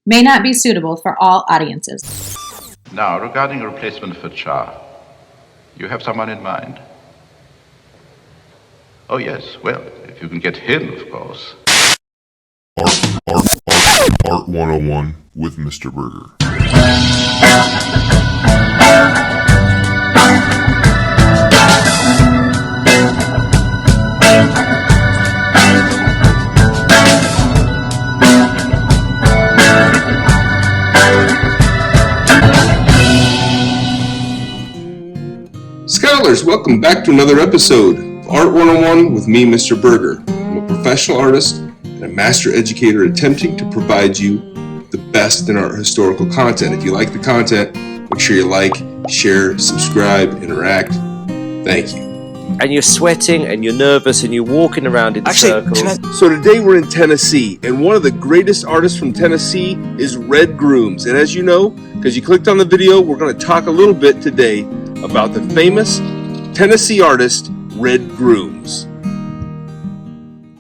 may not be suitable for all audiences. Now, regarding a replacement for Cha, you have someone in mind? Oh, yes. Well, if you can get him, of course. Art 101 with Mr. Burgher. Scholars, welcome back to another episode of Art 101 with me, Mr. Burgher. I'm a professional artist and a master educator attempting to provide you the best in art historical content. If you like the content, make sure you like, share, subscribe, interact. Thank you. And you're sweating and you're nervous and you're walking around in circles. So today we're in Tennessee, and one of the greatest artists from Tennessee is Red Grooms. And as you know, because you clicked on the video, we're going to talk a little bit today about the famous Tennessee artist Red Grooms.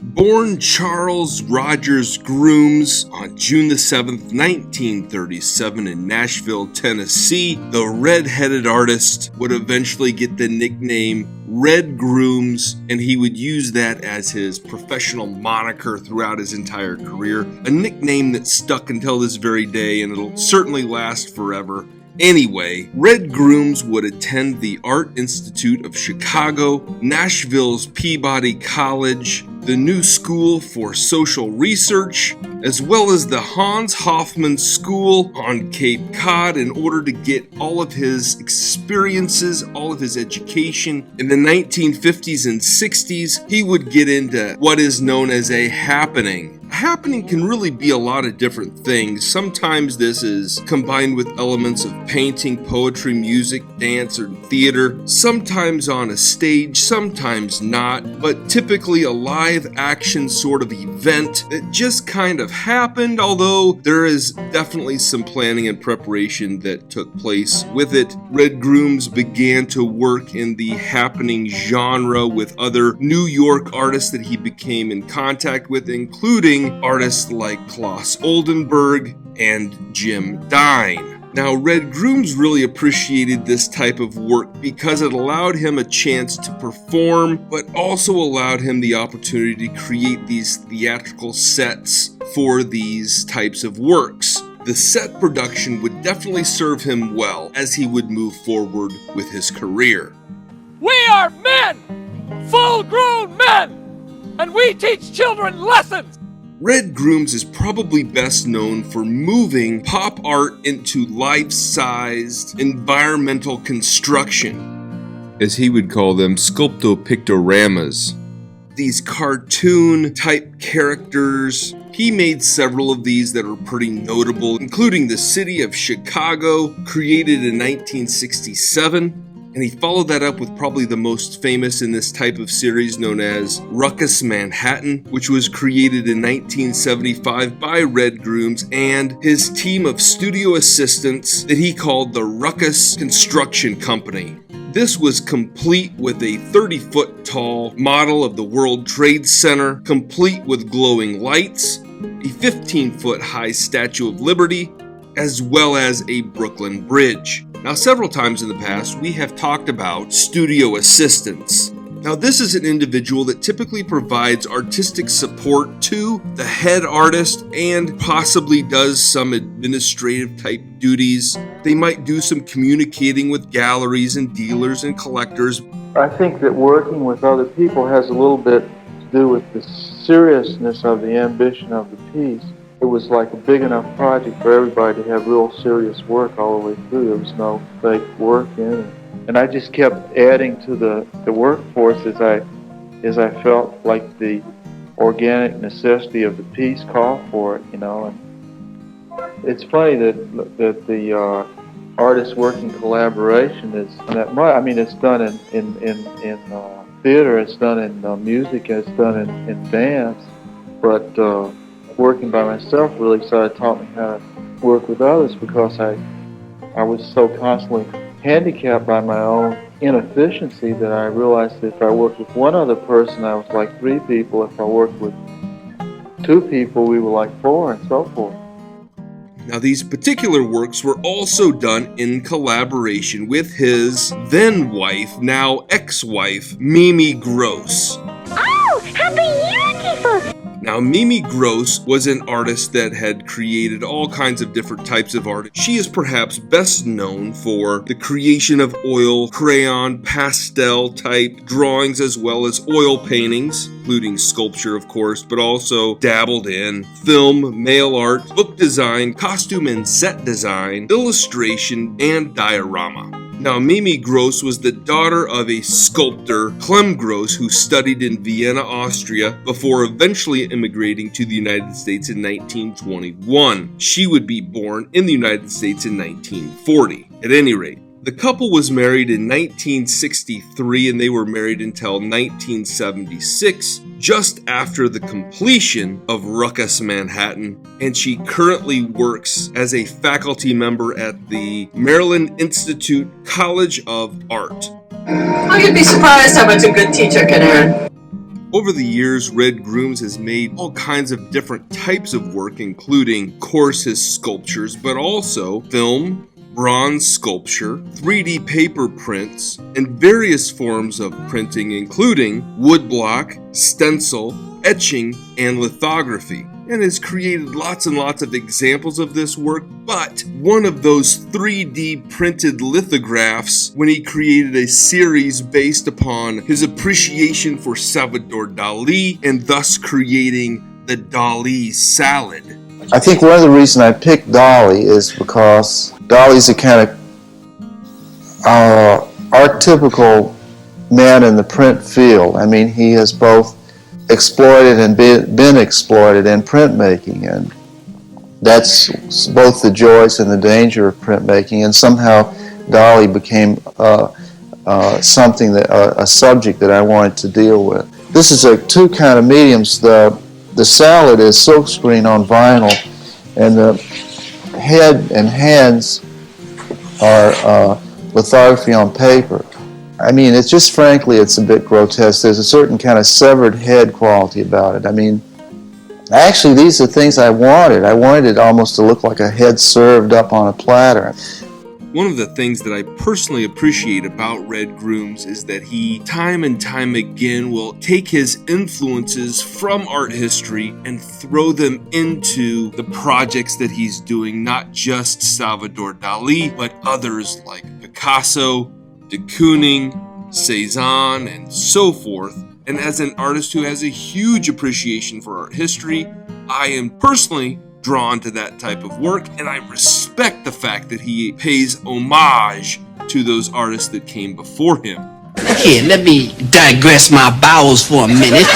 Born Charles Rogers Grooms on June the 7th, 1937 in Nashville, Tennessee, the red-headed artist would eventually get the nickname Red Grooms, and he would use that as his professional moniker throughout his entire career, a nickname that stuck until this very day, and it'll certainly last forever. Anyway, Red Grooms would attend the Art Institute of Chicago, Nashville's Peabody College, the New School for Social Research, as well as the Hans Hofmann School on Cape Cod in order to get all of his experiences, all of his education. In the 1950s and 60s, he would get into what is known as a happening. A happening can really be a lot of different things. Sometimes this is combined with elements of painting, poetry, music, dance, or theater. Sometimes on a stage, sometimes not, but typically a live action sort of event that just kind of happened, although there is definitely some planning and preparation that took place with it. Red Grooms began to work in the happening genre with other New York artists that he became in contact with, including artists like Klaus Oldenburg and Jim Dine. Now, Red Grooms really appreciated this type of work because it allowed him a chance to perform, but also allowed him the opportunity to create these theatrical sets for these types of works. The set production would definitely serve him well as he would move forward with his career. We are men! Full-grown men! And we teach children lessons! Red Grooms is probably best known for moving pop art into life-sized environmental construction, as he would call them, Sculpto-Pictoramas. These cartoon-type characters. He made several of these that are pretty notable, including the city of Chicago, created in 1967. And he followed that up with probably the most famous in this type of series known as Ruckus Manhattan, which was created in 1975 by Red Grooms and his team of studio assistants that he called the Ruckus Construction Company. This was complete with a 30-foot tall model of the World Trade Center, complete with glowing lights, a 15-foot high Statue of Liberty, as well as a Brooklyn Bridge. Now, several times in the past, we have talked about studio assistants. Now, this is an individual that typically provides artistic support to the head artist and possibly does some administrative type duties. They might do some communicating with galleries and dealers and collectors. I think that working with other people has a little bit to do with the seriousness of the ambition of the piece. It was like a big enough project for everybody to have real serious work all the way through. There was no fake work in it. And I just kept adding to the workforce as I felt like the organic necessity of the piece called for it, you know. And it's funny that the artist work in collaboration is that much. I mean, it's done in theater, it's done in music, it's done in dance, but working by myself really started taught me how to work with others because I was so constantly handicapped by my own inefficiency that I realized that if I worked with one other person, I was like 3 people. If I worked with 2 people, we were like 4, and so forth. Now, these particular works were also done in collaboration with his then-wife, now ex-wife, Mimi Gross. Oh, how beautiful! Now, Mimi Gross was an artist that had created all kinds of different types of art. She is perhaps best known for the creation of oil, crayon, pastel type drawings, as well as oil paintings, including sculpture, of course, but also dabbled in film, mail art, book design, costume and set design, illustration, and diorama. Now, Mimi Gross was the daughter of a sculptor, Clem Gross, who studied in Vienna, Austria, before eventually immigrating to the United States in 1921. She would be born in the United States in 1940. At any rate, the couple was married in 1963, and they were married until 1976, just after the completion of Ruckus Manhattan, and she currently works as a faculty member at the Maryland Institute College of Art. Oh, you'd be surprised how much a good teacher can earn. Over the years, Red Grooms has made all kinds of different types of work, including, of course, his sculptures, but also film, bronze sculpture, 3D paper prints, and various forms of printing, including woodblock, stencil, etching, and lithography, and has created lots and lots of examples of this work. But one of those 3D printed lithographs, when he created a series based upon his appreciation for Salvador Dali, and thus creating the Dali salad. I think one of the reasons I picked Dali is because Dali's a kind of archetypical man in the print field. I mean, he has both exploited and been exploited in printmaking, and that's both the joys and the danger of printmaking. And somehow Dali became something that a subject that I wanted to deal with. This is two kind of mediums. The salad is silkscreen on vinyl, and the head and hands are lithography on paper. I mean, it's just, frankly, it's a bit grotesque. There's a certain kind of severed head quality about it. I mean, actually, these are things I wanted. I wanted it almost to look like a head served up on a platter. One of the things that I personally appreciate about Red Grooms is that he, time and time again, will take his influences from art history and throw them into the projects that he's doing, not just Salvador Dali, but others like Picasso, de Kooning, Cezanne, and so forth. And as an artist who has a huge appreciation for art history, I am personally drawn to that type of work, and I respect the fact that he pays homage to those artists that came before him. Here, let me digress my bowels for a minute.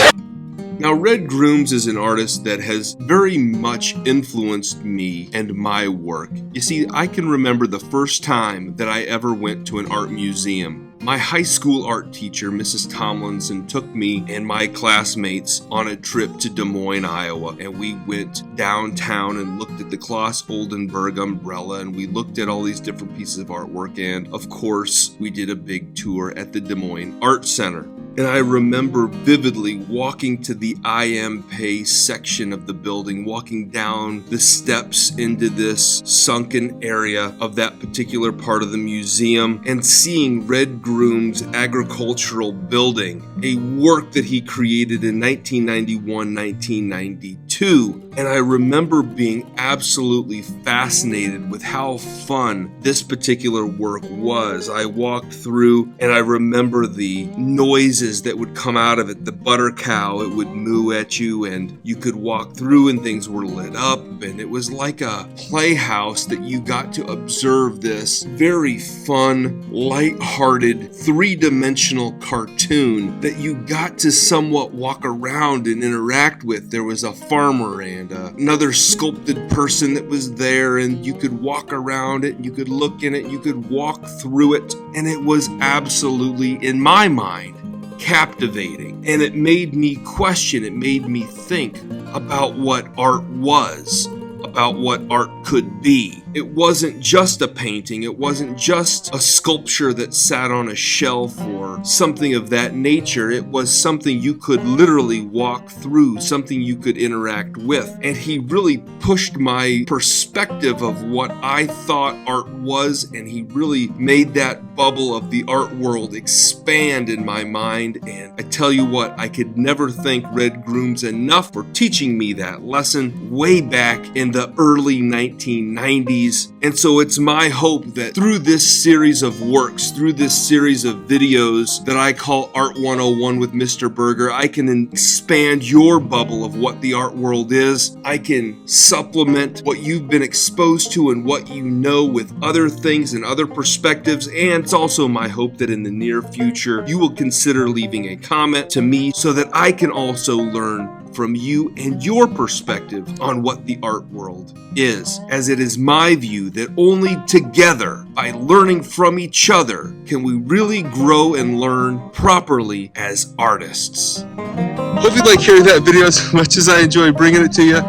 Now, Red Grooms is an artist that has very much influenced me and my work. You see, I can remember the first time that I ever went to an art museum. My high school art teacher, Mrs. Tomlinson, took me and my classmates on a trip to Des Moines, Iowa, and we went downtown and looked at the Claes Oldenburg umbrella, and we looked at all these different pieces of artwork, and of course, we did a big tour at the Des Moines Art Center. And I remember vividly walking to the I Am Pay section of the building, walking down the steps into this sunken area of that particular part of the museum, and seeing Red Grooms' agricultural building, a work that he created in 1991-1992. And I remember being absolutely fascinated with how fun this particular work was. I walked through, and I remember the noises that would come out of it. The butter cow, it would moo at you, and you could walk through and things were lit up, and it was like a playhouse that you got to observe this very fun, light-hearted, three-dimensional cartoon that you got to somewhat walk around and interact with. There was a farmer and another sculpted person that was there, and you could walk around it, and you could look in it, you could walk through it, and it was absolutely, in my mind, captivating. And it made me question, it made me think about what art was, about what art could be. It wasn't just a painting, it wasn't just a sculpture that sat on a shelf or something of that nature. It was something you could literally walk through, something you could interact with. And he really pushed my perspective of what I thought art was, and he really made that bubble of the art world expand in my mind. And I tell you what, I could never thank Red Grooms enough for teaching me that lesson way back in the early 1990s. And so it's my hope that through this series of works, through this series of videos that I call Art 101 with Mr. Burgher, I can expand your bubble of what the art world is. I can supplement what you've been exposed to and what you know with other things and other perspectives. And it's also my hope that in the near future, you will consider leaving a comment to me so that I can also learn from you and your perspective on what the art world is, as it is my view that only together, by learning from each other, can we really grow and learn properly as artists. Hope you like hearing that video as much as I enjoy bringing it to you.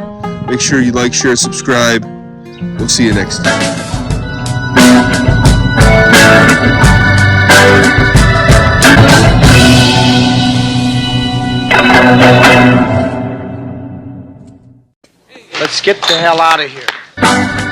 Make sure you like, share, subscribe. We'll see you next time. Let's get the hell out of here.